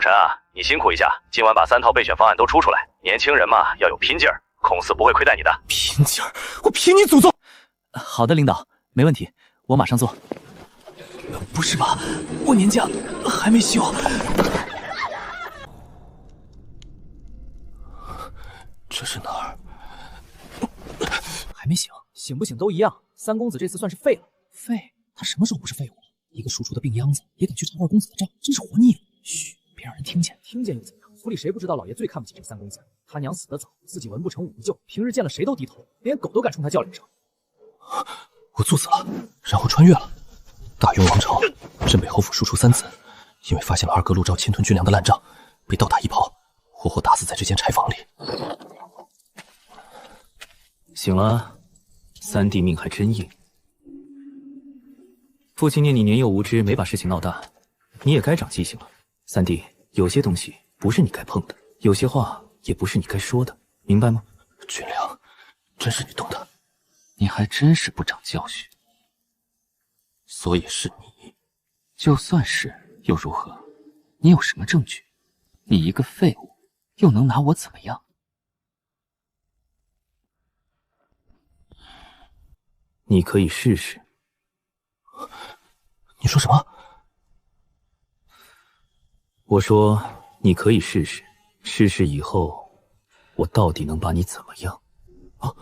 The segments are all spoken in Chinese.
晨啊，你辛苦一下，今晚把3套备选方案都出来。年轻人嘛，要有拼劲儿，孔四不会亏待你的。拼劲儿，我拼你祖宗！好的，领导，没问题，我马上做。不是吧，我年假还没休。这是哪儿？还没醒，醒不醒都一样。三公子这次算是废了。废？他什么时候不是废物了？一个楚楚的病秧子也敢去查二公子的账，真是活腻了。嘘，别让人听见。听见又怎样？府里谁不知道老爷最看不起这三公子？他娘死得早，自己文不成武不就，平日见了谁都低头，连狗都敢冲他叫两声。我作死了，然后穿越了。大雍王朝，镇北侯府输出3子，因为发现了二哥陆昭侵吞军粮的烂账，被倒打一耙，活活打死在这间柴房里。醒了，三弟命还真硬。父亲念你年幼无知，没把事情闹大，你也该长记性了。三弟，有些东西不是你该碰的，有些话也不是你该说的，明白吗？军粮，真是你动的。你还真是不长教训。所以是你。就算是又如何？你有什么证据？你一个废物，又能拿我怎么样？你可以试试。你说什么？我说你可以试试，试试以后，我到底能把你怎么样？啊！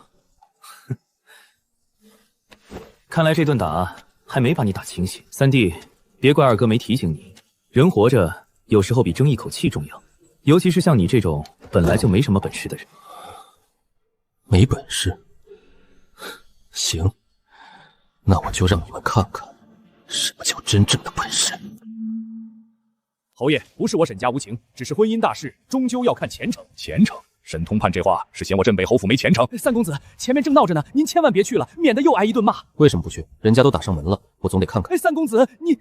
看来这顿打还没把你打清醒。三弟，别怪二哥没提醒你，人活着有时候比争一口气重要，尤其是像你这种本来就没什么本事的人。没本事？行，那我就让你们看看什么叫真正的本事。侯爷，不是我沈家无情，只是婚姻大事终究要看前程。前程？沈通判这话是嫌我镇北侯府没前程？三公子，前面正闹着呢，您千万别去了，免得又挨一顿骂。为什么不去？人家都打上门了，我总得看看。三公子，你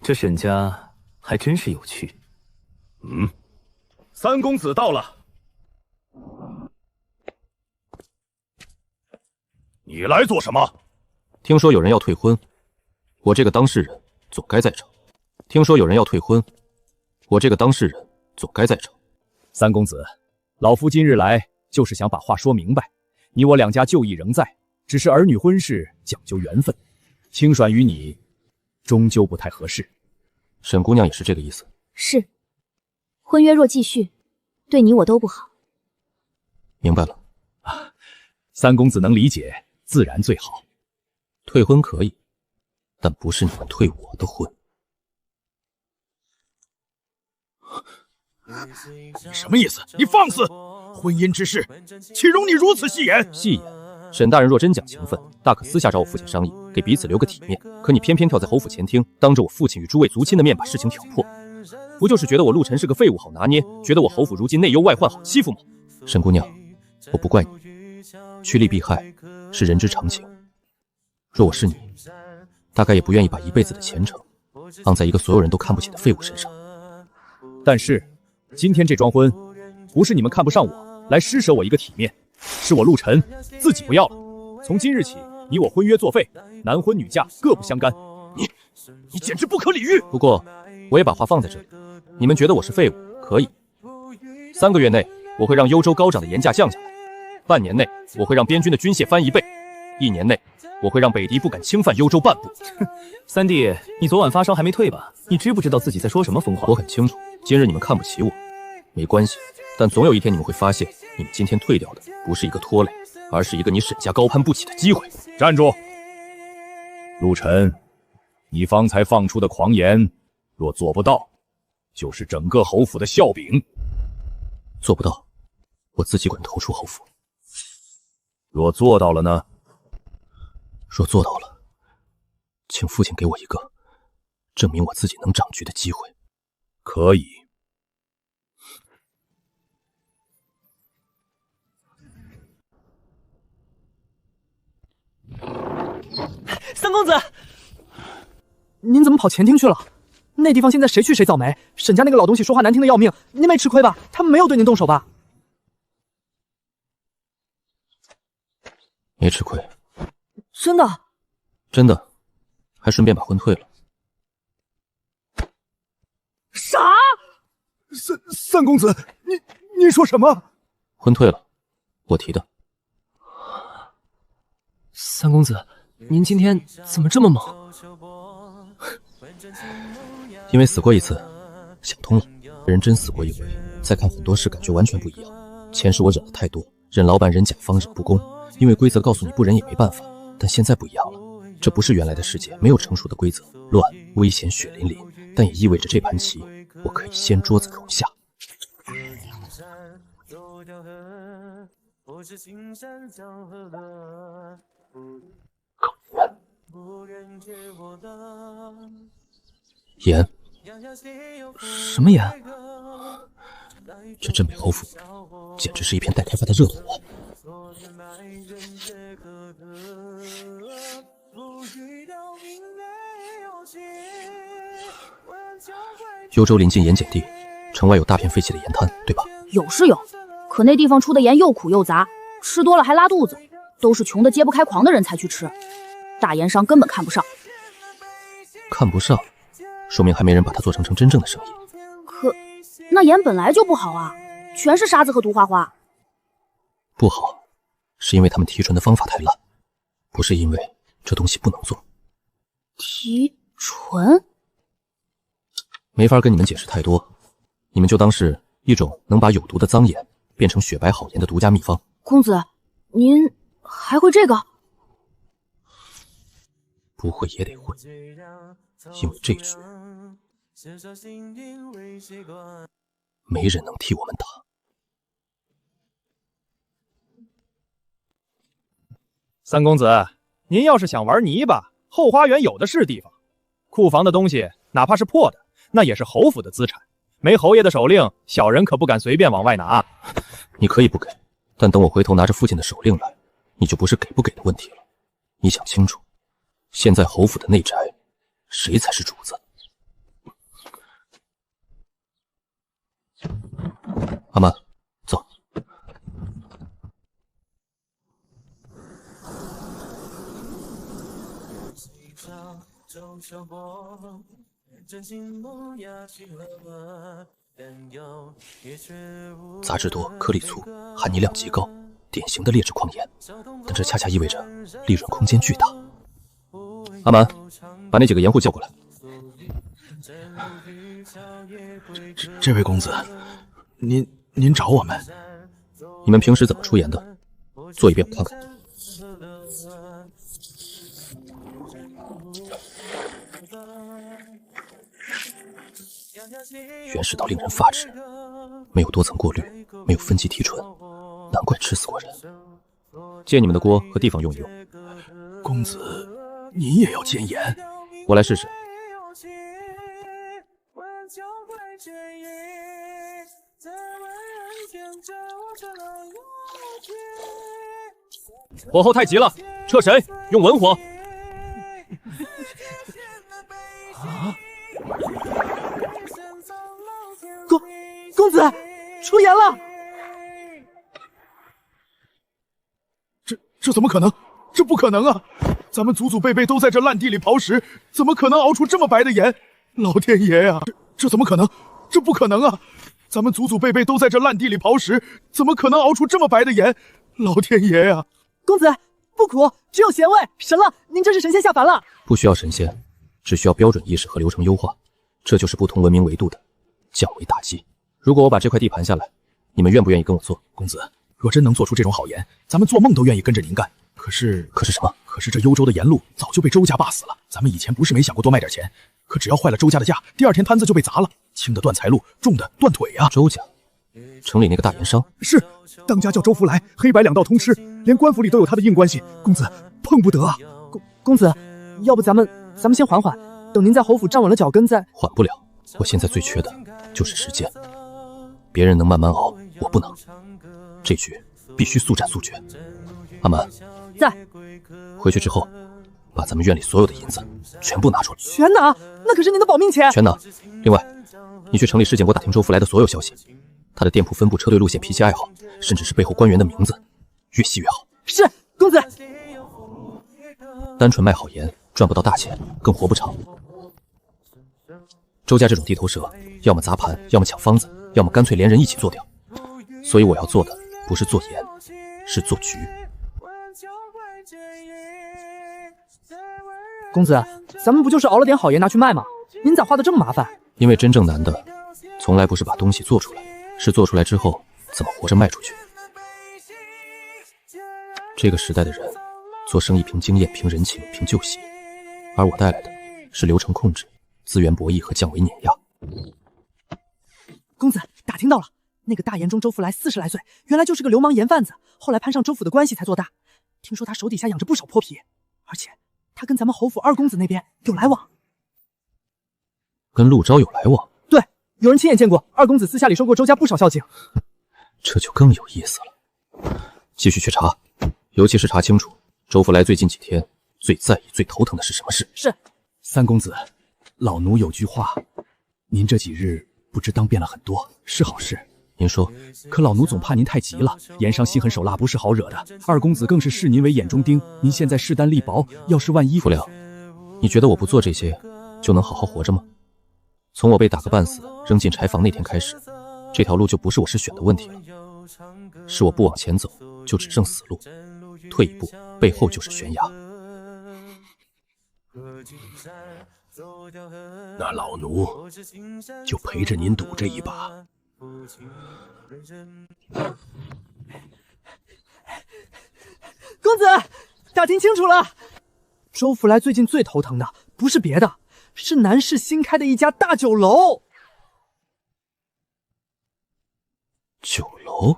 这沈家还真是有趣。三公子到了。你来做什么？听说有人要退婚，我这个当事人总该在场。听说有人要退婚，我这个当事人总该在场。三公子，老夫今日来就是想把话说明白。你我两家旧义仍在，只是儿女婚事讲究缘分，轻率于你，终究不太合适。沈姑娘也是这个意思。是，婚约若继续，对你我都不好。明白了。三公子能理解，自然最好。退婚可以，但不是你们退我的婚。什么意思？你放肆！婚姻之事，岂容你如此戏言？戏言？沈大人若真讲情分，大可私下找我父亲商议，给彼此留个体面。可你偏偏跳在侯府前厅，当着我父亲与诸位族亲的面把事情挑破，不就是觉得我陆晨是个废物好拿捏，觉得我侯府如今内忧外患好欺负吗？沈姑娘，我不怪你，趋利避害是人之常情。若我是你，大概也不愿意把一辈子的前程放在一个所有人都看不起的废物身上。但是今天这桩婚，不是你们看不上我来施舍我一个体面，是我陆晨自己不要了。从今日起，你我婚约作废，男婚女嫁各不相干。你简直不可理喻！不过我也把话放在这里，你们觉得我是废物可以，3个月内我会让幽州高涨的盐价降下来，半年内我会让边军的军械翻1倍，1年内我会让北敌不敢侵犯幽州半步。三弟，你昨晚发烧还没退吧？你知不知道自己在说什么疯话？我很清楚，今日你们看不起我，没关系，但总有一天你们会发现，你们今天退掉的不是一个拖累，而是一个你沈家高攀不起的机会。站住！陆晨，你方才放出的狂言，若做不到，就是整个侯府的笑柄。做不到，我自己滚头出侯府。若做到了呢？若做到了，请父亲给我一个证明我自己能掌局的机会。可以。三公子，您怎么跑前厅去了？那地方现在谁去谁造没。沈家那个老东西说话难听的要命，您没吃亏吧？他们没有对您动手吧？没吃亏。真的？真的，还顺便把婚退了。啥？三公子，你说什么？婚退了，我提的。三公子，您今天怎么这么猛？因为死过一次，想通了。人真死过一回，再看很多事感觉完全不一样。前世我忍了太多，忍老板，忍甲方，忍不公。因为规则告诉你不忍也没办法，但现在不一样了。这不是原来的世界，没有成熟的规则，乱、危险、血淋淋。但也意味着这盘棋，我可以掀桌子容下。盐。什么盐？这镇北侯府简直是一片待开发的热土啊！幽州临近盐碱地，城外有大片废弃的盐滩，对吧？有是有，可那地方出的盐又苦又杂，吃多了还拉肚子，都是穷得揭不开狂的人才去吃，大盐商根本看不上。看不上，说明还没人把它做成真正的生意。可那盐本来就不好啊，全是沙子和毒花花。不好，是因为他们提纯的方法太烂，不是因为这东西不能做。提纯？没法跟你们解释太多，你们就当是一种能把有毒的脏盐变成雪白好盐的独家秘方。公子，您还会这个？不会也得会，因为这局没人能替我们打。三公子，您要是想玩泥巴，后花园有的是地方。库房的东西，哪怕是破的，那也是侯府的资产。没侯爷的手令，小人可不敢随便往外拿。你可以不给，但等我回头拿着父亲的手令来，你就不是给不给的问题了。你想清楚，现在侯府的内宅，谁才是主子？阿曼，走。杂质多，颗粒粗，含泥量极高，典型的劣质矿盐，但这恰恰意味着利润空间巨大。阿蛮，把那几个盐户叫过来。这位公子，您找我们？你们平时怎么出盐的？做一遍我看看。原始到令人发指，没有多层过滤，没有分级提纯，难怪吃死过人。借你们的锅和地方用一用。公子，你也要煎盐？我来试试。火候太急了，撤神，用文火。公子，出盐了！这怎么可能？这不可能啊！咱们祖祖辈辈都在这烂地里刨食，怎么可能熬出这么白的盐？老天爷呀！这怎么可能？这不可能啊！咱们祖祖辈辈都在这烂地里刨食，怎么可能熬出这么白的盐？老天爷呀！公子，不苦，只有咸味。神了，您这是神仙下凡了！不需要神仙，只需要标准意识和流程优化，这就是不同文明维度的降维打击。如果我把这块地盘下来，你们愿不愿意跟我做？公子，若真能做出这种好盐，咱们做梦都愿意跟着您干。可是什么？可是这幽州的盐路早就被周家霸死了。咱们以前不是没想过多卖点钱，可只要坏了周家的价，第二天摊子就被砸了，轻的断财路，重的断腿呀。周家，城里那个大盐商？是，当家叫周福来，黑白两道通吃，连官府里都有他的硬关系。公子碰不得啊！公子，要不咱们先缓缓，等您在侯府站稳了脚跟再。缓不了，我现在最缺的就是时间。别人能慢慢熬，我不能。这局必须速战速决。阿蛮，在。回去之后，把咱们院里所有的银子全部拿出来。全拿？那可是您的保命钱。全拿。另外，你去城里市检部打听周福来的所有消息，他的店铺分布、车队路线、脾气爱好，甚至是背后官员的名字，越细越好。是，公子。单纯卖好盐赚不到大钱，更活不长。周家这种地头蛇，要么砸盘，要么抢方子，要么干脆连人一起做掉。所以我要做的不是做盐，是做局。公子，咱们不就是熬了点好盐拿去卖吗？您咋画的这么麻烦？因为真正难的，从来不是把东西做出来，是做出来之后怎么活着卖出去。这个时代的人，做生意凭经验、凭人情、凭旧习，而我带来的是流程控制、资源博弈和降维碾压。公子，打听到了，那个大盐中周福来40来岁，原来就是个流氓盐贩子，后来攀上周府的关系才做大。听说他手底下养着不少泼皮，而且他跟咱们侯府二公子那边有来往。跟陆昭有来往？对，有人亲眼见过二公子私下里收过周家不少孝敬。这就更有意思了。继续去查，尤其是查清楚周福来最近几天最在意、最头疼的是什么事。是。三公子，老奴有句话，您这几日不知当变了很多，是好事。您说，可老奴总怕您太急了，盐商心狠手辣，不是好惹的。二公子更是视您为眼中钉，您现在势单力薄，要是万一……傅亮，你觉得我不做这些就能好好活着吗？从我被打个半死扔进柴房那天开始，这条路就不是我是选的问题了，是我不往前走就只剩死路，退一步背后就是悬崖。那老奴就陪着您赌这一把。公子，打听清楚了，周福来最近最头疼的不是别的，是南市新开的一家大酒楼。酒楼？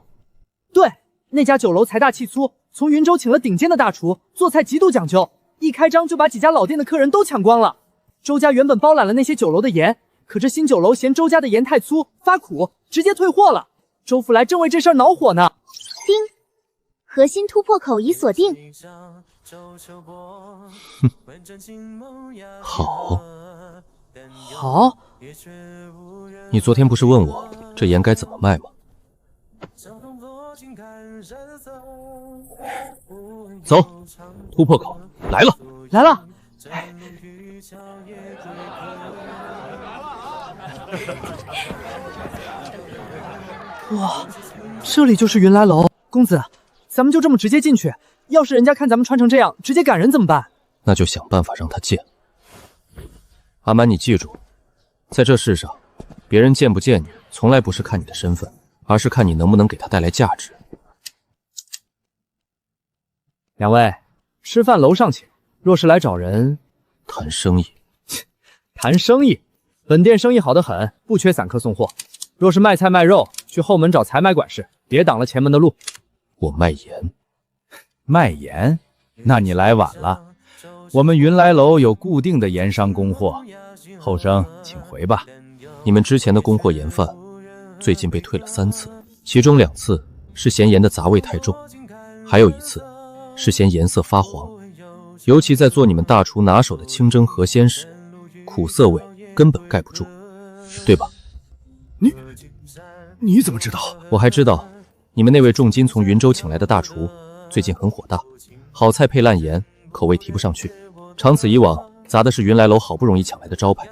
对，那家酒楼财大气粗，从云州请了顶尖的大厨，做菜极度讲究，一开张就把几家老店的客人都抢光了。周家原本包揽了那些酒楼的盐，可这新酒楼嫌周家的盐太粗发苦，直接退货了。周福来正为这事儿恼火呢。丁，核心突破口已锁定。好，好。你昨天不是问我这盐该怎么卖吗？走，突破口来了，来了。哇，这里就是云来楼。公子，咱们就这么直接进去，要是人家看咱们穿成这样，直接赶人怎么办？那就想办法让他见。阿满，你记住，在这世上，别人见不见你，从来不是看你的身份，而是看你能不能给他带来价值。两位，吃饭楼上请。若是来找人谈生意，谈生意，本店生意好得很，不缺散客送货。若是卖菜卖肉，去后门找采买管事，别挡了前门的路。我卖盐。卖盐？那你来晚了。我们云来楼有固定的盐商供货，后生请回吧。你们之前的供货盐贩，最近被退了3次，其中2次是嫌盐的杂味太重，还有1次是嫌颜色发黄。尤其在做你们大厨拿手的清蒸河鲜时，苦涩味根本盖不住，对吧？你怎么知道？我还知道，你们那位重金从云州请来的大厨最近很火大，好菜配烂盐，口味提不上去，长此以往，砸的是云来楼好不容易抢来的招牌。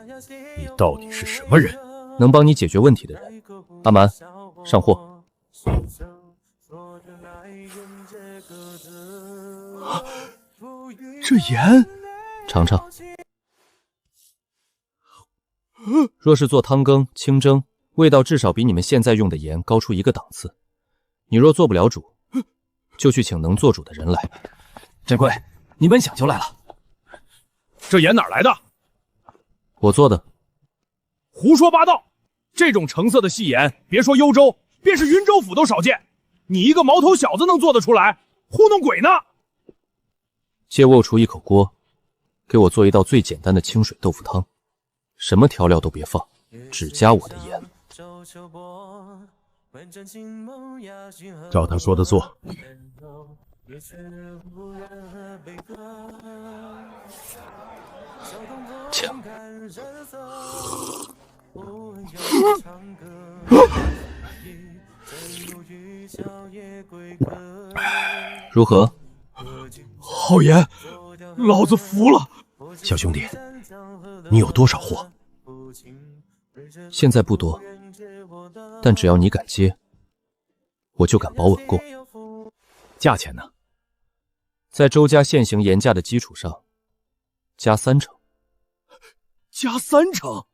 你到底是什么人？能帮你解决问题的人。阿蛮，上货。这盐，尝尝。若是做汤羹、清蒸，味道至少比你们现在用的盐高出1个档次。你若做不了主，就去请能做主的人来。掌柜，你们想就来了。这盐哪儿来的？我做的。胡说八道！这种成色的细盐，别说幽州，便是云州府都少见。你一个毛头小子能做得出来？糊弄鬼呢！借卧厨一口锅，给我做一道最简单的清水豆腐汤，什么调料都别放，只加我的盐。照他说的做。呛。如何？好盐，老子服了。小兄弟，你有多少货？现在不多，但只要你敢接，我就敢保稳供。价钱呢？在周家现行盐价的基础上，加30%。加30%，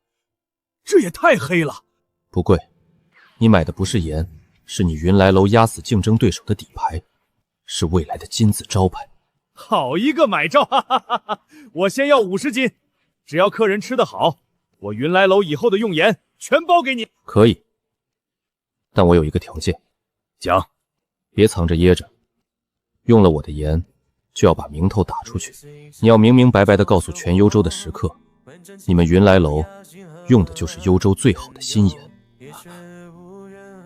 这也太黑了。不贵，你买的不是盐，是你云来楼压死竞争对手的底牌，是未来的金字招牌。好一个买招！哈哈哈哈！我先要50斤，只要客人吃得好，我云来楼以后的用盐全包给你。可以，但我有一个条件。讲，别藏着掖着，用了我的盐，就要把名头打出去。你要明明白白地告诉全幽州的食客，你们云来楼用的就是幽州最好的新盐。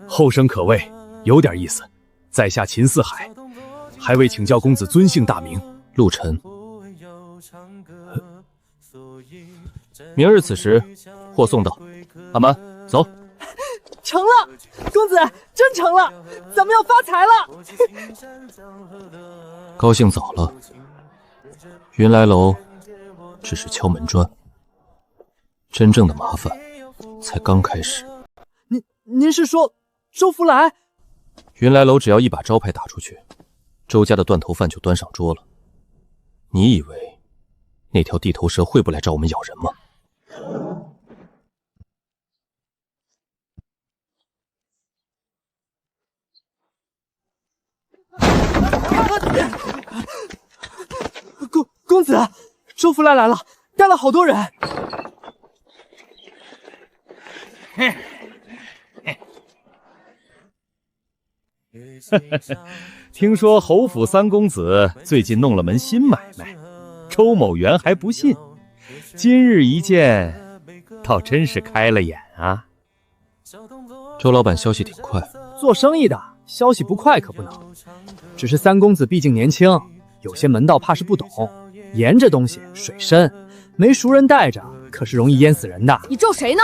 后生可畏，有点意思。在下秦四海，还未请教公子尊姓大名？陆晨。明日此时，货送到。阿蛮，走。成了，公子真成了，咱们要发财了！高兴早了，云来楼只是敲门砖，真正的麻烦才刚开始。您是说周福来？云来楼只要一把招牌打出去，周家的断头饭就端上桌了。你以为那条地头蛇会不来找我们咬人吗？公子，周福来来了，带了好多人。听说侯府三公子最近弄了门新买卖，周某元还不信，今日一见，倒真是开了眼啊。周老板消息挺快，做生意的消息不快可不能。只是三公子毕竟年轻，有些门道怕是不懂。盐这东西水深，没熟人带着，可是容易淹死人的。你咒谁呢？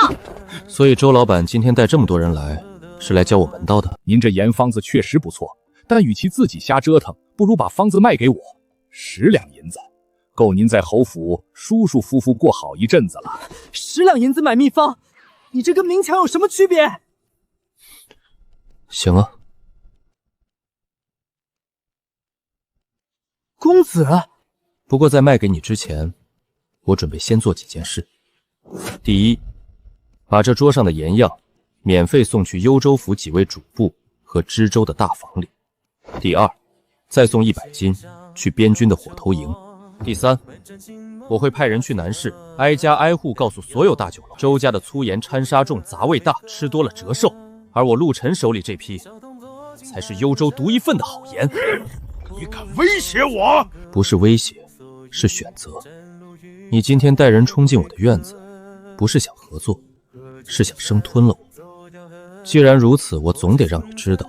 所以周老板今天带这么多人来，是来教我门道的。您这盐方子确实不错，但与其自己瞎折腾，不如把方子卖给我，10两银子，够您在侯府舒舒服服过好一阵子了。10两银子买秘方，你这跟明抢有什么区别？行啊。公子，不过在卖给你之前，我准备先做几件事。第一，把这桌上的盐样免费送去幽州府几位主簿和知州的大房里。第二，再送100斤去边军的火头营。第三，我会派人去南市，挨家挨户告诉所有大酒楼，周家的粗盐掺沙重，杂味大，吃多了折寿。而我陆晨手里这批，才是幽州独一份的好盐。你敢威胁我？不是威胁，是选择。你今天带人冲进我的院子，不是想合作，是想生吞了我。既然如此，我总得让你知道，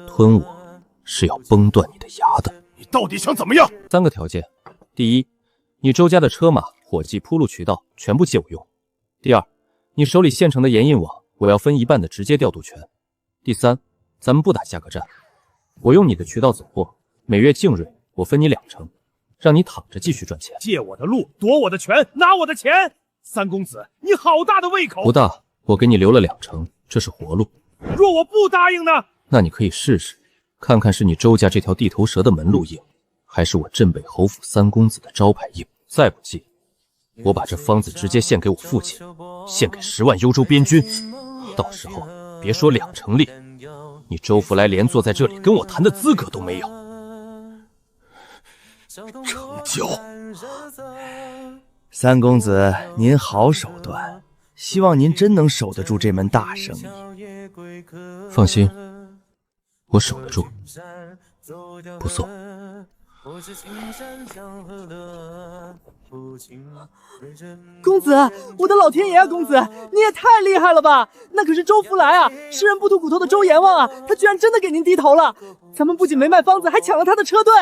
吞我是要崩断你的牙的。你到底想怎么样？3个条件：第一，你周家的车马、伙计、铺路渠道全部借我用；第二，你手里现成的盐印网，我要分1半的直接调度权；第三，咱们不打价格战，我用你的渠道走货，每月净润我分你2成，让你躺着继续赚钱。借我的路，夺我的权，拿我的钱。三公子，你好大的胃口！不大，我给你留了2成，这是活路。若我不答应呢？那你可以试试，看看是你周家这条地头蛇的门路硬，还是我镇北侯府三公子的招牌硬。再不济，我把这方子直接献给我父亲，献给10万幽州边军。到时候别说2成利，你周福来连坐在这里跟我谈的资格都没有。成交。三公子，您好手段，希望您真能守得住这门大生意。放心，我守得住，不送。公子，我的老天爷啊！公子，你也太厉害了吧！那可是周福来啊，吃人不吐骨头的周阎王啊！他居然真的给您低头了！咱们不仅没卖方子，还抢了他的车队。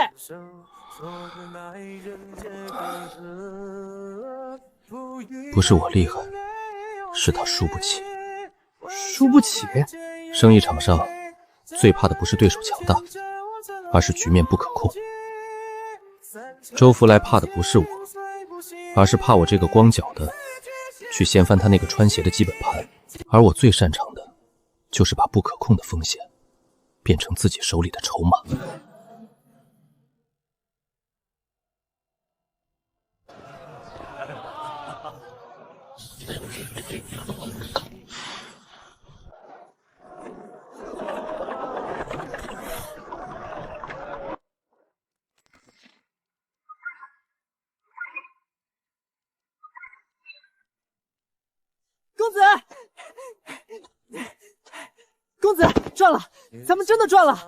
不是我厉害，是他输不起。输不起？生意场上最怕的不是对手强大，而是局面不可控。周福来怕的不是我，而是怕我这个光脚的去掀翻他那个穿鞋的基本盘。而我最擅长的，就是把不可控的风险变成自己手里的筹码。公子，公子赚了，咱们真的赚了！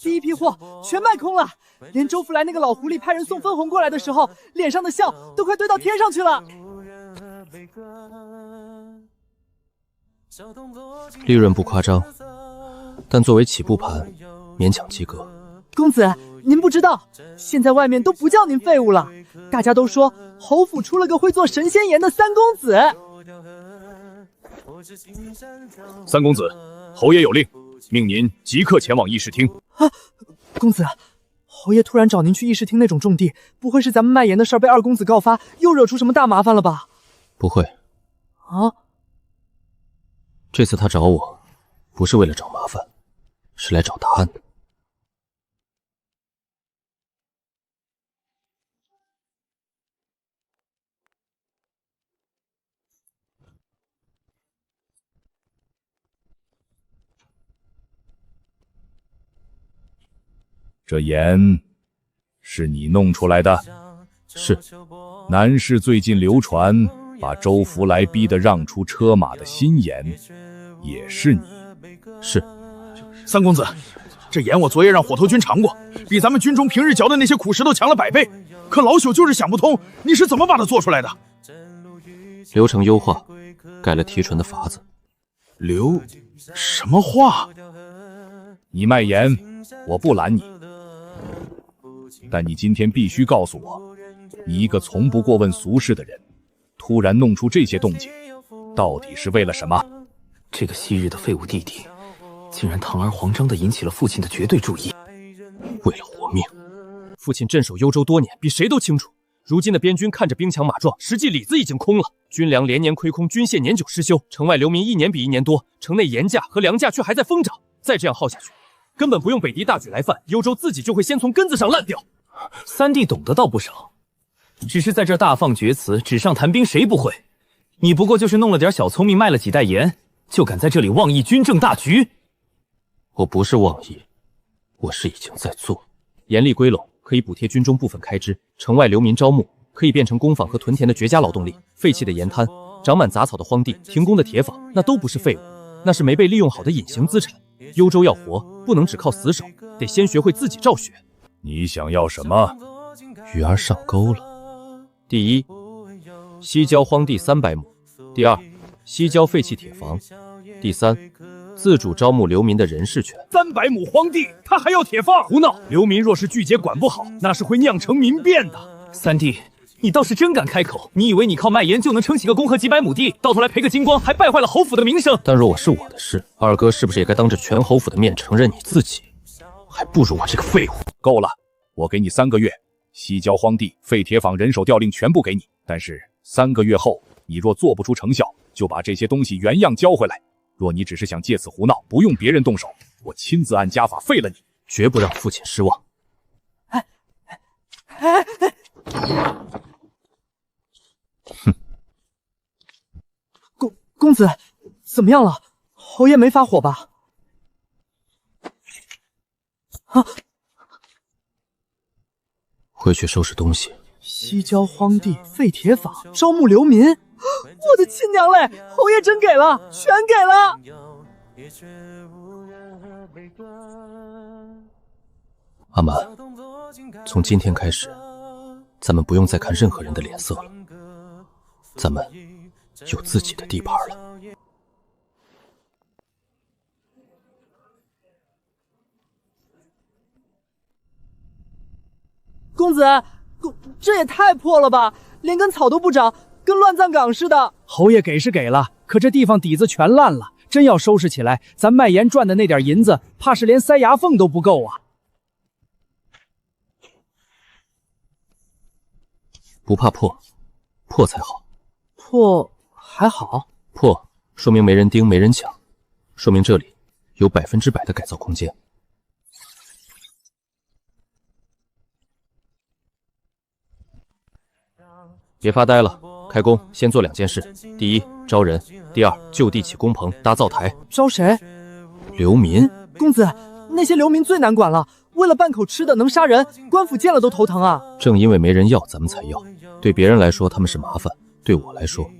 第一批货全卖空了，连周福来那个老狐狸派人送分红过来的时候，脸上的笑都快堆到天上去了。利润不夸张，但作为起步盘，勉强及格。公子，您不知道，现在外面都不叫您废物了，大家都说侯府出了个会做神仙盐的三公子。三公子，侯爷有令，命您即刻前往议事厅。啊，公子，侯爷突然找您去议事厅那种重地，不会是咱们卖盐的事被二公子告发，又惹出什么大麻烦了吧？不会。啊？这次他找我，不是为了找麻烦，是来找答案的。这盐是你弄出来的？是。南市最近流传把周福来逼得让出车马的新盐，也是你？是。三公子，这盐我昨夜让火头军尝过，比咱们军中平日嚼的那些苦石头强了100倍。可老朽就是想不通，你是怎么把它做出来的？流程优化，改了提纯的法子。流什么话？你卖盐，我不拦你。但你今天必须告诉我，你一个从不过问俗事的人，突然弄出这些动静，到底是为了什么？这个昔日的废物弟弟，竟然堂而皇之地引起了父亲的绝对注意。为了活命，父亲镇守幽州多年，比谁都清楚。如今的边军看着兵强马壮，实际里子已经空了，军粮连年亏空，军械年久失修，城外流民一年比一年多，城内盐价和粮价却还在疯涨。再这样耗下去，根本不用北狄大举来犯，幽州自己就会先从根子上烂掉。三弟懂得倒不少，只是在这大放厥词，纸上谈兵，谁不会？你不过就是弄了点小聪明，卖了几袋盐，就敢在这里妄议军政大局？我不是妄议，我是已经在做。盐利归拢，可以补贴军中部分开支；城外流民招募，可以变成工坊和屯田的绝佳劳动力。废弃的盐滩，长满杂草的荒地，停工的铁坊，那都不是废物，那是没被利用好的隐形资产。幽州要活，不能只靠死守，得先学会自己造血。你想要什么？鱼儿上钩了。第一，西郊荒地300亩；第二，西郊废弃铁房；第三，自主招募流民的人事权。300亩荒地，他还要铁坊？胡闹！流民若是拒绝管不好，那是会酿成民变的。三弟，你倒是真敢开口！你以为你靠卖盐就能撑起个公和几百亩地，到头来赔个精光，还败坏了侯府的名声？但若我是我的事，二哥是不是也该当着全侯府的面承认你自己还不如我这个废物？够了，我给你3个月，西郊荒地、废铁坊人手调令全部给你。但是3个月后，你若做不出成效，就把这些东西原样交回来。若你只是想借此胡闹，不用别人动手，我亲自按家法废了你，绝不让父亲失望。哼！公子，怎么样了？侯爷没发火吧？啊！回去收拾东西。西郊荒地、废铁坊、招募流民，我的亲娘嘞！侯爷真给了，全给了。阿满，从今天开始，咱们不用再看任何人的脸色了，咱们有自己的地盘了。公子，这也太破了吧，连根草都不长，跟乱葬岗似的。侯爷给是给了，可这地方底子全烂了，真要收拾起来，咱卖盐赚的那点银子，怕是连塞牙缝都不够啊。不怕破，破才好。破还好，破说明没人盯，没人抢，说明这里有100%的改造空间。别发呆了，开工先做2件事：第一，招人；第二，就地起工棚，搭灶台。招谁？流民。公子，那些流民最难管了，为了半口吃的能杀人，官府见了都头疼啊。正因为没人要，咱们才要。对别人来说他们是麻烦，对我来说，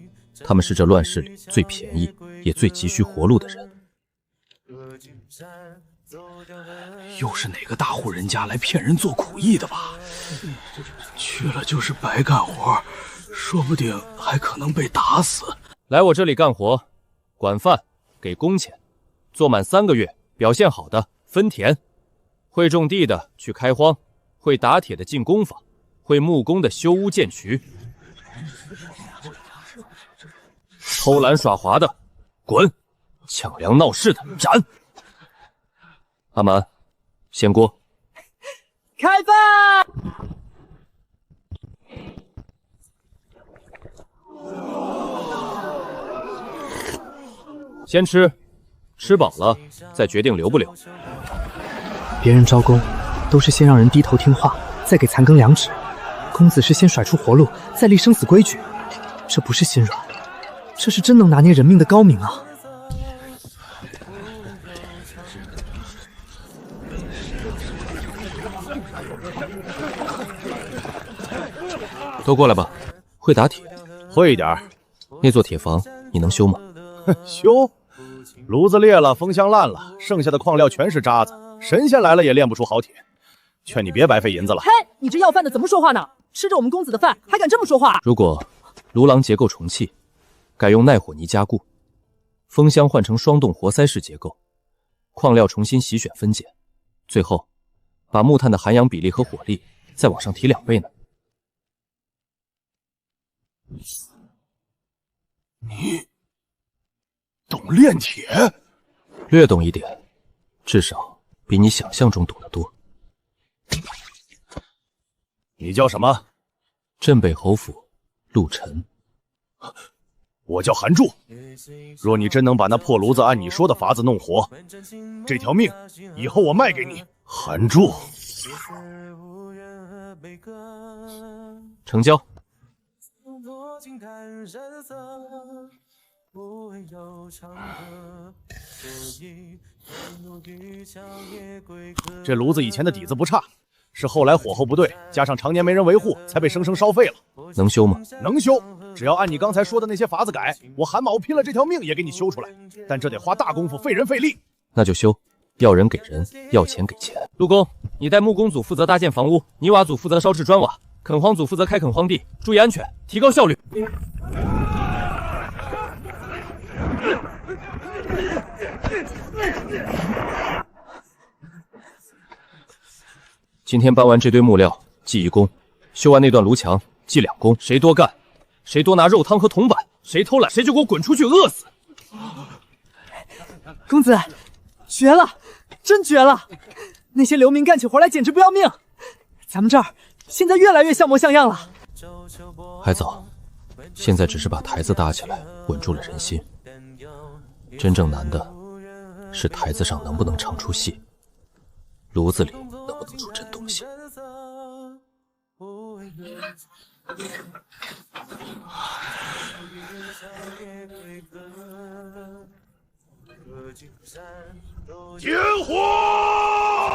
他们是这乱世里最便宜也最急需活路的人。又是哪个大户人家来骗人做苦役的吧？去了就是白干活，说不定还可能被打死。来我这里干活，管饭，给工钱，做满3个月，表现好的分田，会种地的去开荒，会打铁的进工坊，会木工的修屋建渠，偷懒耍滑的滚，抢粮闹事的斩。阿蛮，掀锅，开饭！先吃，吃饱了再决定留不留。别人招工都是先让人低头听话，再给残羹凉纸。公子是先甩出活路，再立生死规矩，这不是心软，这是真能拿捏人命的高明啊！都过来吧，会打铁，会一点。那座铁房你能修吗？修？炉子裂了，风箱烂了，剩下的矿料全是渣子，神仙来了也炼不出好铁。劝你别白费银子了。嘿，你这要饭的怎么说话呢？吃着我们公子的饭还敢这么说话？如果炉廊结构重砌，改用耐火泥加固，风箱换成双洞活塞式结构，矿料重新洗选分拣，最后把木炭的含氧比例和火力再往上提2倍呢？你懂炼铁？略懂一点，至少比你想象中懂得多。你叫什么？镇北侯府陆晨。我叫韩柱。若你真能把那破炉子按你说的法子弄活，这条命以后我卖给你。韩柱，成交。这炉子以前的底子不差，是后来火候不对，加上常年没人维护，才被生生烧废了。能修吗？能修，只要按你刚才说的那些法子改，我韩某拼了这条命也给你修出来。但这得花大功夫，费人费力。那就修，要人给人，要钱给钱。陆工，你带木工组负责搭建房屋，泥瓦组负责烧制砖瓦，垦荒组负责开垦荒地，注意安全，提高效率。今天搬完这堆木料，记1工；修完那段炉墙，记2工。谁多干，谁多拿肉汤和铜板，谁偷懒，谁就给我滚出去饿死！公子，绝了，真绝了！那些流民干起活来简直不要命，咱们这儿现在越来越像模像样了。还早，现在只是把台子搭起来，稳住了人心。真正难的是台子上能不能唱出戏，炉子里能不能出真东西。点火！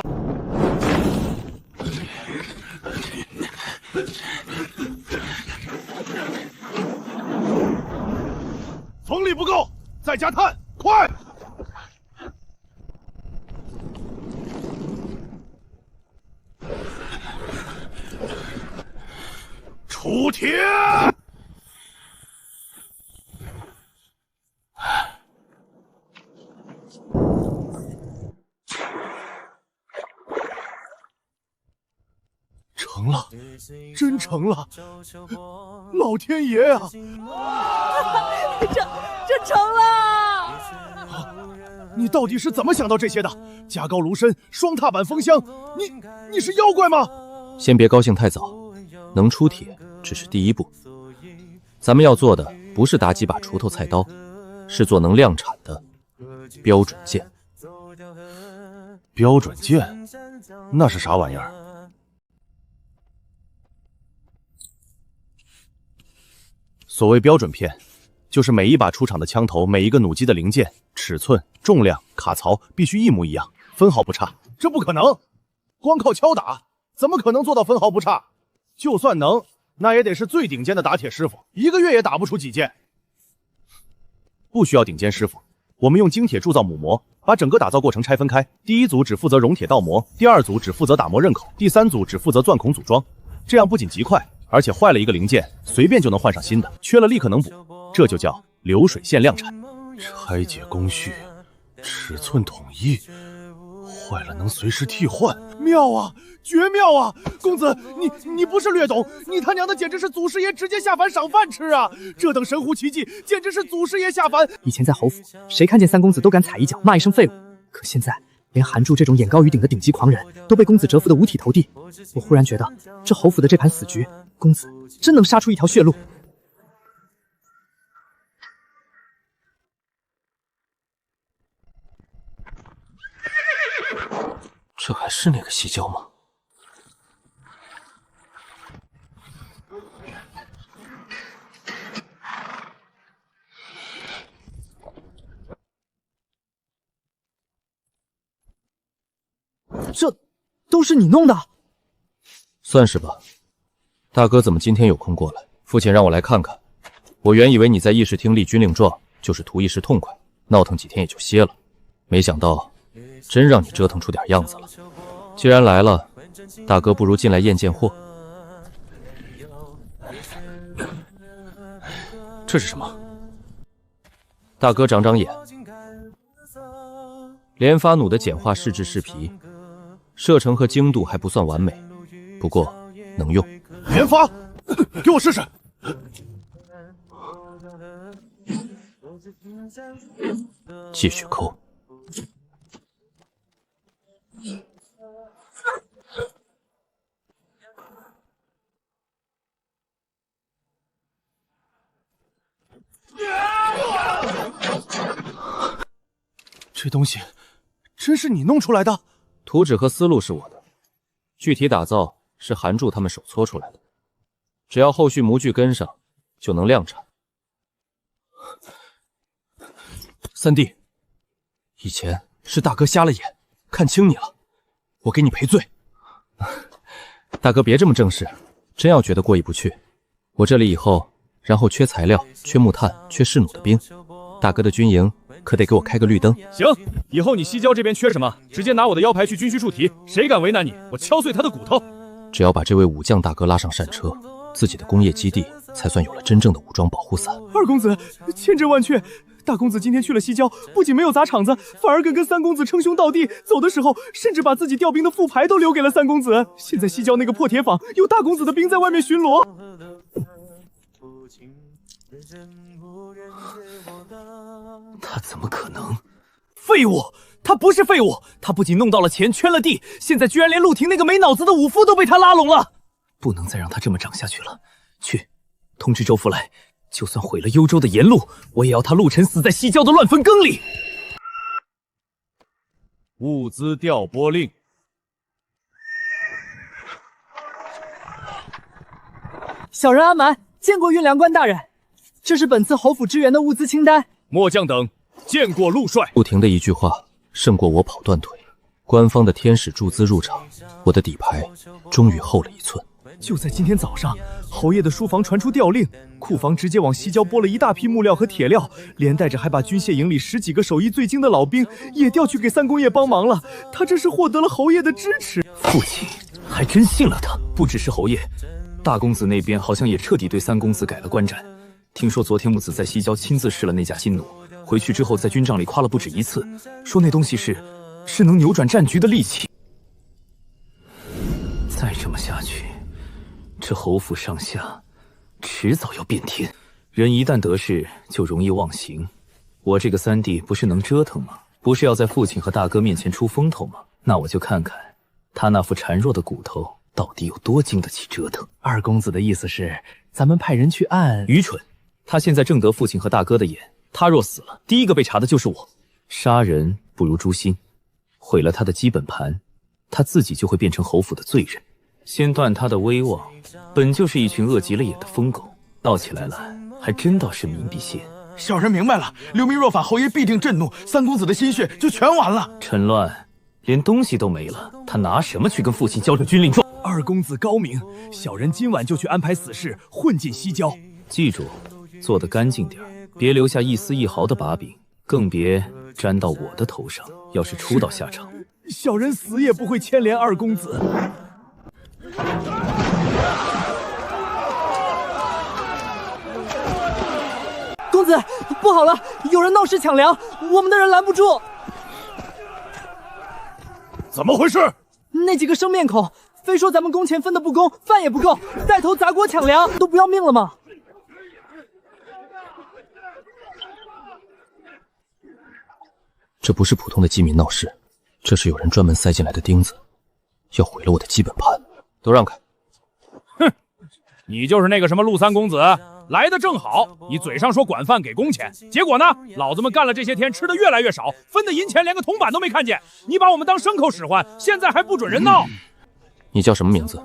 风力不够，再加炭，快！出铁！成了，真成了！老天爷啊！这成了！你到底是怎么想到这些的？加高炉身，双踏板风箱，你是妖怪吗？先别高兴太早，能出铁只是第一步。咱们要做的不是打几把锄头菜刀，是做能量产的标准件。标准件？那是啥玩意儿？所谓标准片，就是每一把出厂的枪头，每一个弩机的零件、尺寸、重量、卡槽必须一模一样，分毫不差。这不可能，光靠敲打怎么可能做到分毫不差？就算能，那也得是最顶尖的打铁师傅，1个月也打不出几件。不需要顶尖师傅，我们用精铁铸造母模，把整个打造过程拆分开。第一组只负责熔铁镀模，第二组只负责打磨刃口，第三组只负责钻孔组装。这样不仅极快，而且坏了一个零件，随便就能换上新的，缺了立刻能补。这就叫流水线量产。拆解工序，尺寸统一，坏了能随时替换，妙啊！绝妙啊！公子，你不是略懂，你他娘的简直是祖师爷直接下凡赏饭吃啊！这等神乎其技，简直是祖师爷下凡。以前在侯府，谁看见三公子都敢踩一脚，骂一声废物。可现在，连韩柱这种眼高于顶的顶级狂人都被公子折服的五体投地。我忽然觉得，这侯府的这盘死局，公子真能杀出一条血路。这还是那个西郊吗？这都是你弄的？算是吧。大哥怎么今天有空过来？父亲让我来看看。我原以为你在议事厅立军令状，就是图一时痛快，闹腾几天也就歇了。没想到，真让你折腾出点样子了。既然来了，大哥不如进来验验货。这是什么？大哥长长眼。连发弩的简化试制试皮，射程和精度还不算完美，不过能用。连发，给我试试。继续抠。这东西真是你弄出来的？图纸和思路是我的，具体打造是韩柱他们手搓出来的。只要后续模具跟上，就能量产。三弟，以前是大哥瞎了眼，看轻你了，我给你赔罪。大哥别这么正式，真要觉得过意不去，我这里以后然后缺材料、缺木炭、缺试弩的兵，大哥的军营可得给我开个绿灯。行，以后你西郊这边缺什么，直接拿我的腰牌去军需处提，谁敢为难你，我敲碎他的骨头。只要把这位武将大哥拉上战车，自己的工业基地才算有了真正的武装保护伞。二公子，千真万确。大公子今天去了西郊，不仅没有砸场子，反而跟三公子称兄道弟，走的时候甚至把自己调兵的副牌都留给了三公子。现在西郊那个破铁坊有大公子的兵在外面巡逻。他怎么可能？废物！他不是废物，他不仅弄到了钱，圈了地，现在居然连陆廷那个没脑子的武夫都被他拉拢了。不能再让他这么长下去了。去，通知周福来，就算毁了幽州的沿路，我也要他陆晨死在西郊的乱坟坑里。物资调拨令。小人阿蛮见过运粮官大人，这是本次侯府支援的物资清单。末将等见过陆帅。陆廷的一句话胜过我跑断腿。官方的天使注资入场，我的底牌终于厚了1寸。就在今天早上，侯爷的书房传出调令，库房直接往西郊拨了一大批木料和铁料，连带着还把军械营里10几个手艺最精的老兵也调去给三公爷帮忙了。他这是获得了侯爷的支持。父亲还真信了他。不只是侯爷，大公子那边好像也彻底对三公子改了观瞻。听说昨天木子在西郊亲自试了那架新弩，回去之后在军帐里夸了不止1次，说那东西是能扭转战局的利器。再这么下去，这侯府上下迟早要变天。人一旦得势，就容易忘形。我这个三弟不是能折腾吗？不是要在父亲和大哥面前出风头吗？那我就看看他那副孱弱的骨头到底有多经得起折腾。二公子的意思是，咱们派人去暗？愚蠢！他现在正得父亲和大哥的眼，他若死了，第一个被查的就是我。杀人不如诛心，毁了他的基本盘，他自己就会变成侯府的罪人。先断他的威望，本就是一群饿急了眼的疯狗，闹起来了，还真倒是民比县。小人明白了，流民若反，侯爷必定震怒，三公子的心血就全完了。趁乱，连东西都没了，他拿什么去跟父亲交这军令状？二公子高明，小人今晚就去安排死士混进西郊。记住，做得干净点，别留下一丝一毫的把柄，更别沾到我的头上。要是出到下场，小人死也不会牵连二公子。公子，不好了，有人闹事抢粮，我们的人拦不住。怎么回事？那几个生面孔，非说咱们工钱分的不公，饭也不够，带头砸锅抢粮，都不要命了吗？这不是普通的饥民闹事，这是有人专门塞进来的钉子，要毁了我的基本盘。都让开！哼，你就是那个什么陆三公子，来的正好。你嘴上说管饭给工钱，结果呢，老子们干了这些天，吃的越来越少，分的银钱连个铜板都没看见。你把我们当牲口使唤，现在还不准人闹。你叫什么名字？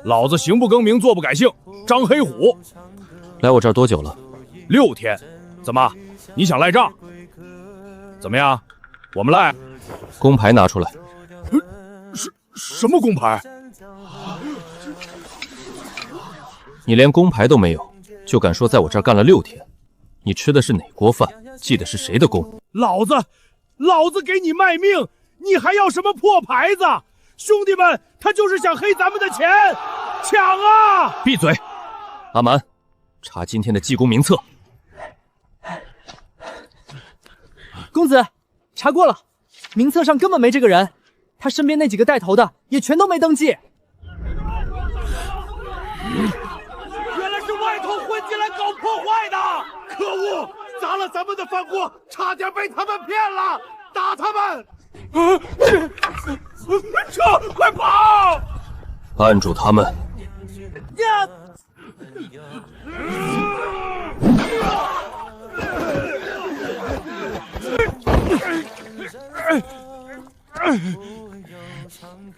老子行不更名，坐不改姓，张黑虎。来我这儿多久了？6天。怎么，你想赖账？怎么样，我们赖？工牌拿出来。什么工牌？你连工牌都没有，就敢说在我这儿干了6天？你吃的是哪锅饭？记的是谁的功？老子给你卖命，你还要什么破牌子？兄弟们，他就是想黑咱们的钱，抢啊！闭嘴！阿蛮，查今天的记功名册。公子，查过了，名册上根本没这个人，他身边那几个带头的也全都没登记。原来是外头混进来搞破坏的！可恶，砸了咱们的饭锅，差点被他们骗了！打他们！撤！快跑！按住他们！呀！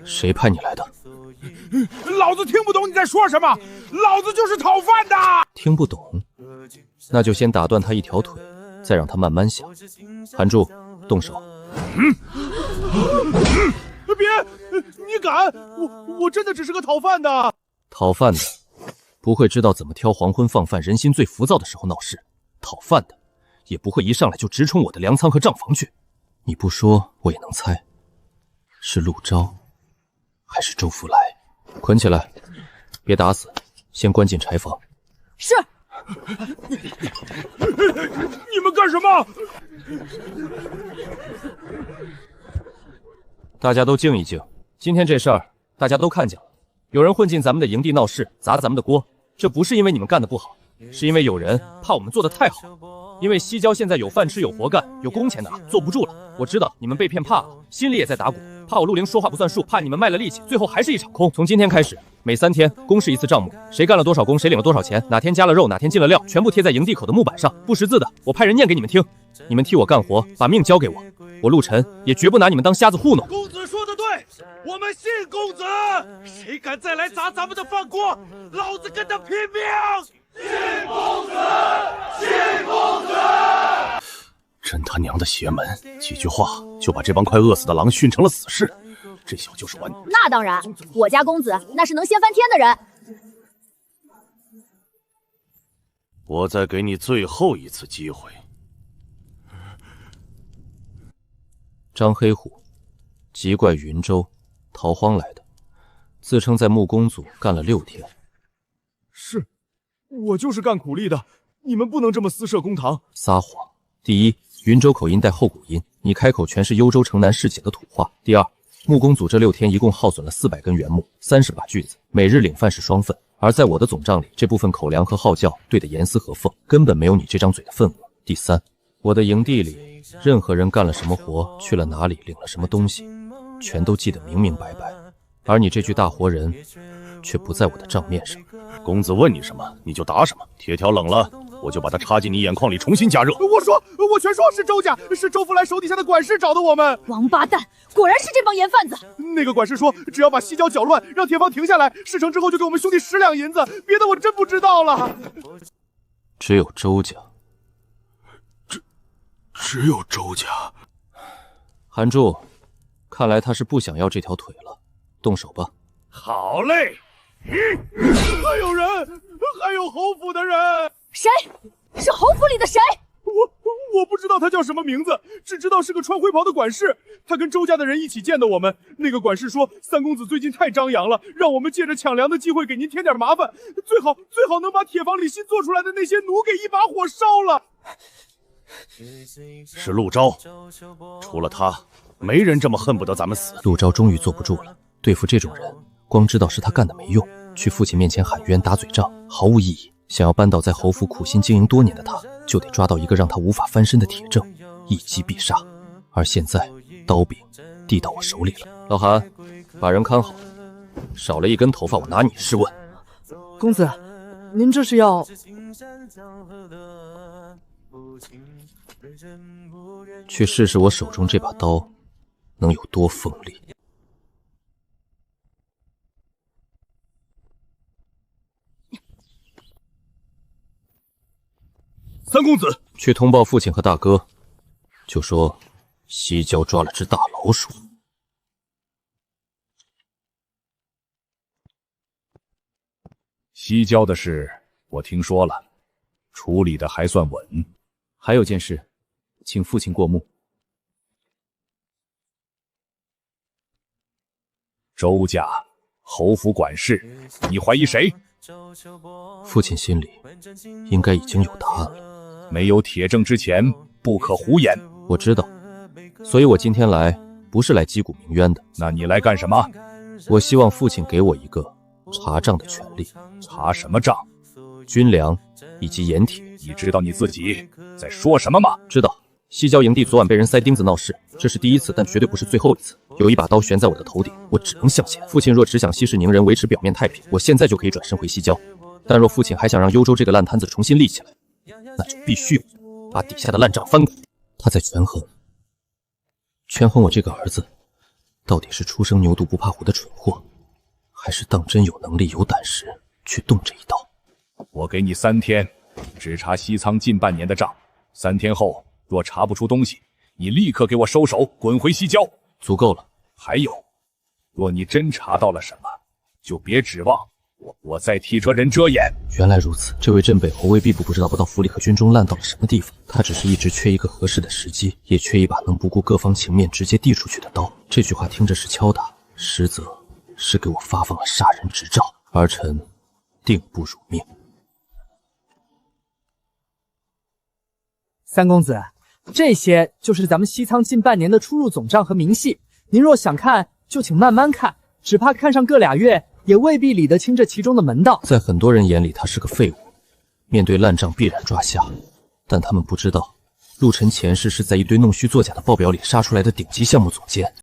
谁派你来的？老子听不懂你在说什么，老子就是讨饭的。听不懂，那就先打断他一条腿，再让他慢慢想。韩柱，动手。别！你敢？我真的只是个讨饭的。讨饭的不会知道怎么挑黄昏放饭，人心最浮躁的时候闹事。讨饭的也不会一上来就直冲我的粮仓和账房去。你不说我也能猜，是陆昭还是周福来？捆起来，别打死，先关进柴房。是。你们干什么？大家都静一静。今天这事儿大家都看见了，有人混进咱们的营地闹事，砸咱们的锅。这不是因为你们干得不好，是因为有人怕我们做得太好。因为西郊现在有饭吃有活干有工钱拿，坐不住了。我知道你们被骗怕了，心里也在打鼓，怕我陆凌说话不算数，怕你们卖了力气，最后还是一场空。从今天开始，每3天公示一次账目，谁干了多少工，谁领了多少钱，哪天加了肉，哪天进了料，全部贴在营地口的木板上，不识字的我派人念给你们听。你们替我干活，把命交给我，我陆晨也绝不拿你们当瞎子糊弄。公子说的对，我们信公子。谁敢再来砸咱们的饭锅，老子跟他拼命！信公子，信公子！真他娘的邪门！几句话就把这帮快饿死的狼训成了死士，这小就是完。那当然，我家公子那是能掀翻天的人。我再给你最后一次机会。张黑虎，籍怪云州，逃荒来的，自称在木工组干了6天。是，我就是干苦力的，你们不能这么私设公堂。撒谎。第一，云州口音带后古音，你开口全是幽州城南市井的土话。第二，木工组这6天一共耗损了400根原木，30把锯子，每日领饭是双份，而在我的总账里，这部分口粮和号教对得严丝合缝，根本没有你这张嘴的份额。第三，我的营地里，任何人干了什么活，去了哪里，领了什么东西，全都记得明明白白，而你这具大活人，却不在我的账面上。公子问你什么，你就答什么，铁条冷了，我就把它插进你眼眶里重新加热。我全说是周家，是周福来手底下的管事找的我们。王八蛋，果然是这帮盐贩子。那个管事说，只要把西郊搅乱，让铁房停下来，事成之后就给我们兄弟10两银子，别的我真不知道了。只有周家，只有周家。韩柱，看来他是不想要这条腿了，动手吧。好嘞。还有人，还有侯府的人。谁？是侯府里的谁？我不知道他叫什么名字，只知道是个穿灰袍的管事。他跟周家的人一起见的我们。那个管事说，三公子最近太张扬了，让我们借着抢粮的机会给您添点麻烦，最好能把铁房里新做出来的那些弩给一把火烧了。是陆昭，除了他，没人这么恨不得咱们死。陆昭终于坐不住了，对付这种人，光知道是他干的没用，去父亲面前喊冤打嘴仗毫无意义。想要扳倒在侯府苦心经营多年的他，就得抓到一个让他无法翻身的铁证，一击必杀。而现在刀柄递到我手里了。老韩，把人看好，少了一根头发我拿你试问。公子，您这是要……去试试我手中这把刀能有多锋利。三公子，去通报父亲和大哥，就说西郊抓了只大老鼠。西郊的事我听说了，处理的还算稳。还有件事，请父亲过目。周家侯府管事，你怀疑谁？父亲心里应该已经有答案了。没有铁证之前，不可胡言。我知道，所以我今天来不是来击鼓鸣冤的。那你来干什么？我希望父亲给我一个查账的权利。查什么账？军粮以及盐铁。你知道你自己在说什么吗？知道。西郊营地昨晚被人塞钉子闹事，这是第一次，但绝对不是最后一次。有一把刀悬在我的头顶，我只能向前。父亲若只想息事宁人，维持表面太平，我现在就可以转身回西郊。但若父亲还想让幽州这个烂摊子重新立起来，那就必须把底下的烂账翻过。他在权衡我这个儿子，到底是初生牛犊不怕虎的蠢货，还是当真有能力有胆识去动这一刀。我给你3天，只查西仓近半年的账。3天后若查不出东西，你立刻给我收手，滚回西郊。足够了。还有，若你真查到了什么，就别指望我再替这人遮掩。原来如此，这位镇北侯未必不知道不到府里和军中烂到了什么地方，他只是一直缺一个合适的时机，也缺一把能不顾各方情面直接递出去的刀。这句话听着是敲打，实则是给我发放了杀人执照，儿臣定不辱命。三公子，这些就是咱们西仓近半年的出入总账和明细，您若想看，就请慢慢看，只怕看上个2月，也未必理得清这其中的门道。在很多人眼里，他是个废物，面对烂账必然抓瞎，但他们不知道，陆晨前世是在一堆弄虚作假的报表里杀出来的顶级项目总监。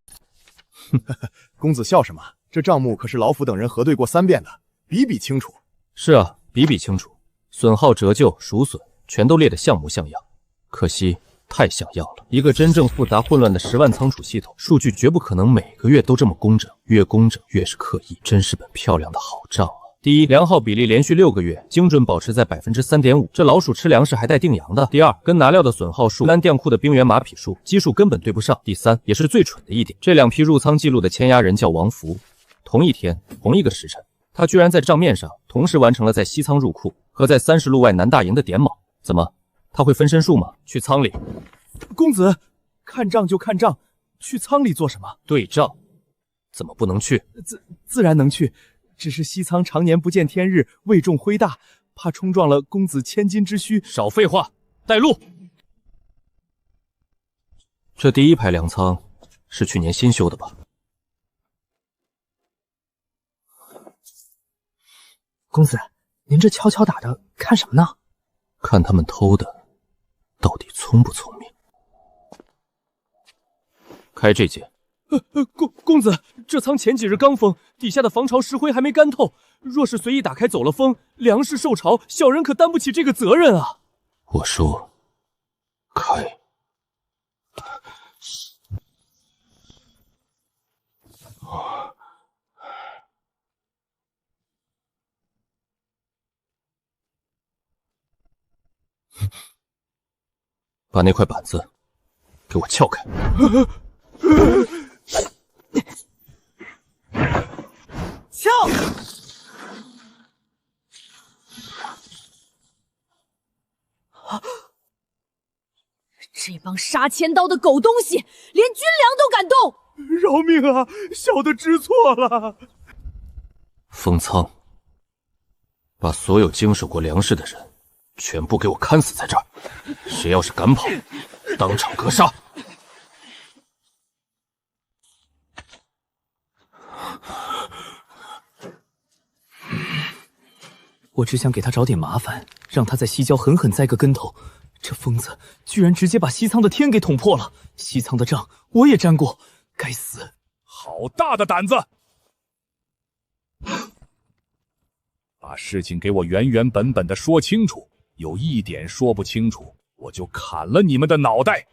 公子笑什么？这账目可是老府等人核对过3遍的，比比清楚。是啊，比比清楚，损耗、折旧、赎损全都列得像模像样。可惜太像样了，一个真正复杂混乱的10万仓储系统，数据绝不可能每个月都这么工整，越工整越是刻意，真是本漂亮的好账啊！第一，粮耗比例连续6个月精准保持在 3.5%， 这老鼠吃粮食还带定阳的。第二，跟拿料的损耗数、蓝店库的冰原马匹数基数根本对不上。第三，也是最蠢的一点，这2批入仓记录的签押人叫王福，同一天同一个时辰，他居然在账面上同时完成了在西仓入库和在30路外南大营的点卯。怎么？他会分身术吗？去仓里。公子，看账就看账，去仓里做什么？对账。怎么不能去？自然能去，只是西仓常年不见天日，位重灰大，怕冲撞了公子千金之需。少废话，带路。这第1排粮仓是去年新修的吧？公子，您这敲敲打的看什么呢？看他们偷的到底聪不聪明。开这间。公子，这仓前几日刚封，底下的防潮石灰还没干透，若是随意打开走了风，粮食受潮，小人可担不起这个责任啊。我说开。把那块板子给我撬开！撬！这帮杀千刀的狗东西，连军粮都敢动！饶命啊！小的知错了。封仓，把所有经手过粮食的人全部给我看死在这儿！谁要是敢跑，当场格杀！我只想给他找点麻烦，让他在西郊狠狠栽个跟头。这疯子居然直接把西仓的天给捅破了！西仓的账我也沾过，该死！好大的胆子！把事情给我原原本本的说清楚，有一点说不清楚，我就砍了你们的脑袋！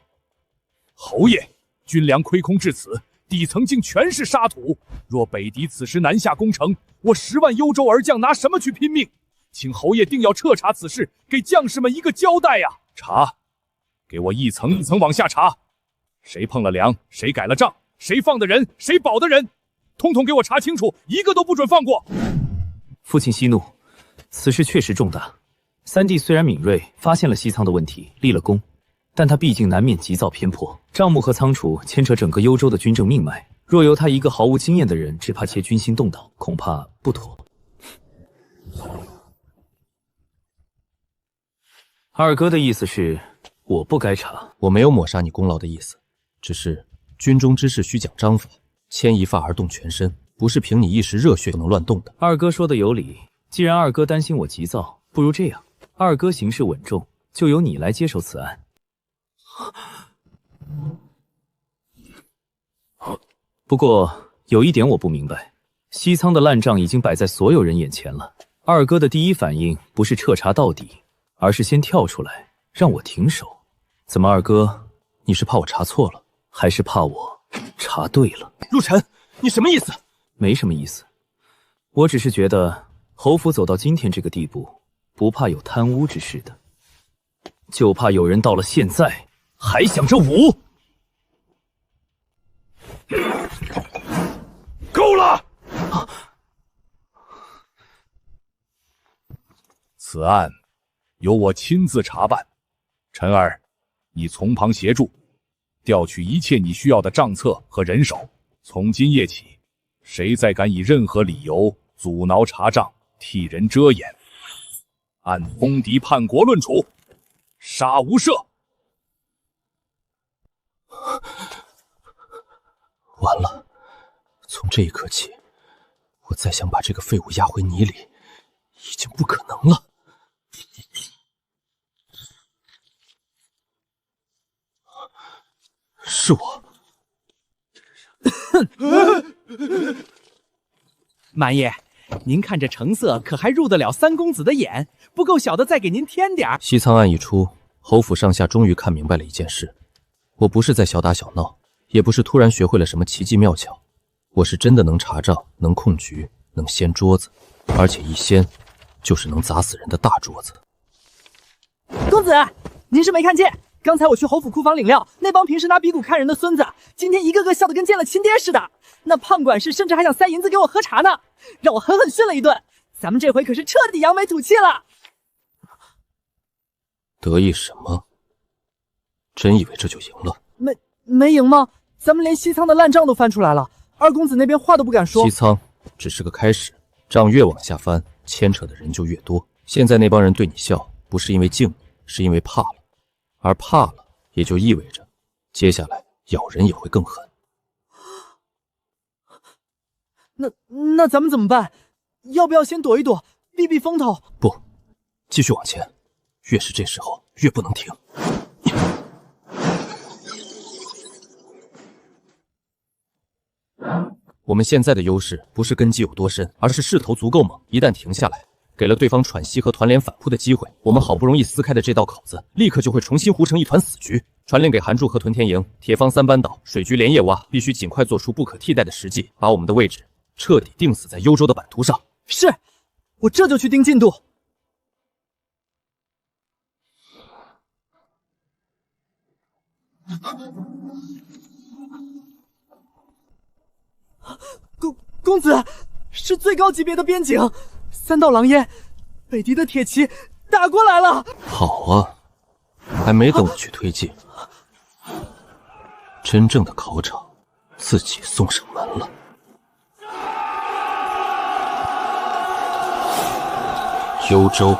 侯爷，军粮亏空至此，底层竟全是沙土。若北狄此时南下攻城，我10万幽州儿将拿什么去拼命？请侯爷定要彻查此事，给将士们一个交代呀！查，给我一层一层往下查，谁碰了粮，谁改了账，谁放的人，谁保的人，统统给我查清楚，一个都不准放过！父亲息怒，此事确实重大。三弟虽然敏锐，发现了西仓的问题，立了功，但他毕竟难免急躁偏颇。账目和仓储牵扯整个幽州的军政命脉，若由他一个毫无经验的人，只怕且军心动荡，恐怕不妥。二哥的意思是，我不该查。我没有抹杀你功劳的意思，只是军中之事需讲章法，牵一发而动全身，不是凭你一时热血就能乱动的。二哥说的有理，既然二哥担心我急躁，不如这样，二哥行事稳重，就由你来接手此案。不过有一点我不明白，西仓的烂账已经摆在所有人眼前了，二哥的第一反应不是彻查到底，而是先跳出来让我停手。怎么，二哥，你是怕我查错了，还是怕我查对了？陆晨，你什么意思？没什么意思，我只是觉得侯府走到今天这个地步，不怕有贪污之事的，就怕有人到了现在还想着武。够了！此案由我亲自查办，晨儿，你从旁协助，调取一切你需要的账册和人手。从今夜起，谁再敢以任何理由阻挠查账，替人遮掩，按通敌叛国论处，杀无赦。完了，从这一刻起，我再想把这个废物压回泥里，已经不可能了。是我。满爷，您看这成色可还入得了三公子的眼？不够小的再给您添点儿。西仓案一出，侯府上下终于看明白了一件事：我不是在小打小闹，也不是突然学会了什么奇技妙巧，我是真的能查账，能控局，能掀桌子，而且一掀就是能砸死人的大桌子。公子，您是没看见，刚才我去侯府库房领料，那帮平时拿鼻骨看人的孙子，今天一个个笑得跟见了亲爹似的。那胖管事甚至还想塞银子给我喝茶呢，让我狠狠训了一顿。咱们这回可是彻底扬眉吐气了。得意什么？真以为这就赢了？没赢吗？咱们连西仓的烂账都翻出来了，二公子那边话都不敢说。西仓只是个开始，账越往下翻，牵扯的人就越多。现在那帮人对你笑，不是因为敬你，是因为怕了，而怕了，也就意味着接下来咬人也会更狠。那咱们怎么办？要不要先躲一躲，避避风头？不，继续往前，越是这时候越不能停。我们现在的优势不是根基有多深，而是势头足够猛。一旦停下来，给了对方喘息和团联反扑的机会。我们好不容易撕开的这道口子，立刻就会重新糊成一团死局。传令给韩柱和屯田营，铁方3班倒，水局连夜挖，必须尽快做出不可替代的实际，把我们的位置彻底定死在幽州的版图上。是，我这就去盯进度。公子，是最高级别的边警，3道狼烟，北敌的铁骑打过来了。好啊，还没等我去推进，真正的考场自己送上门了。幽州。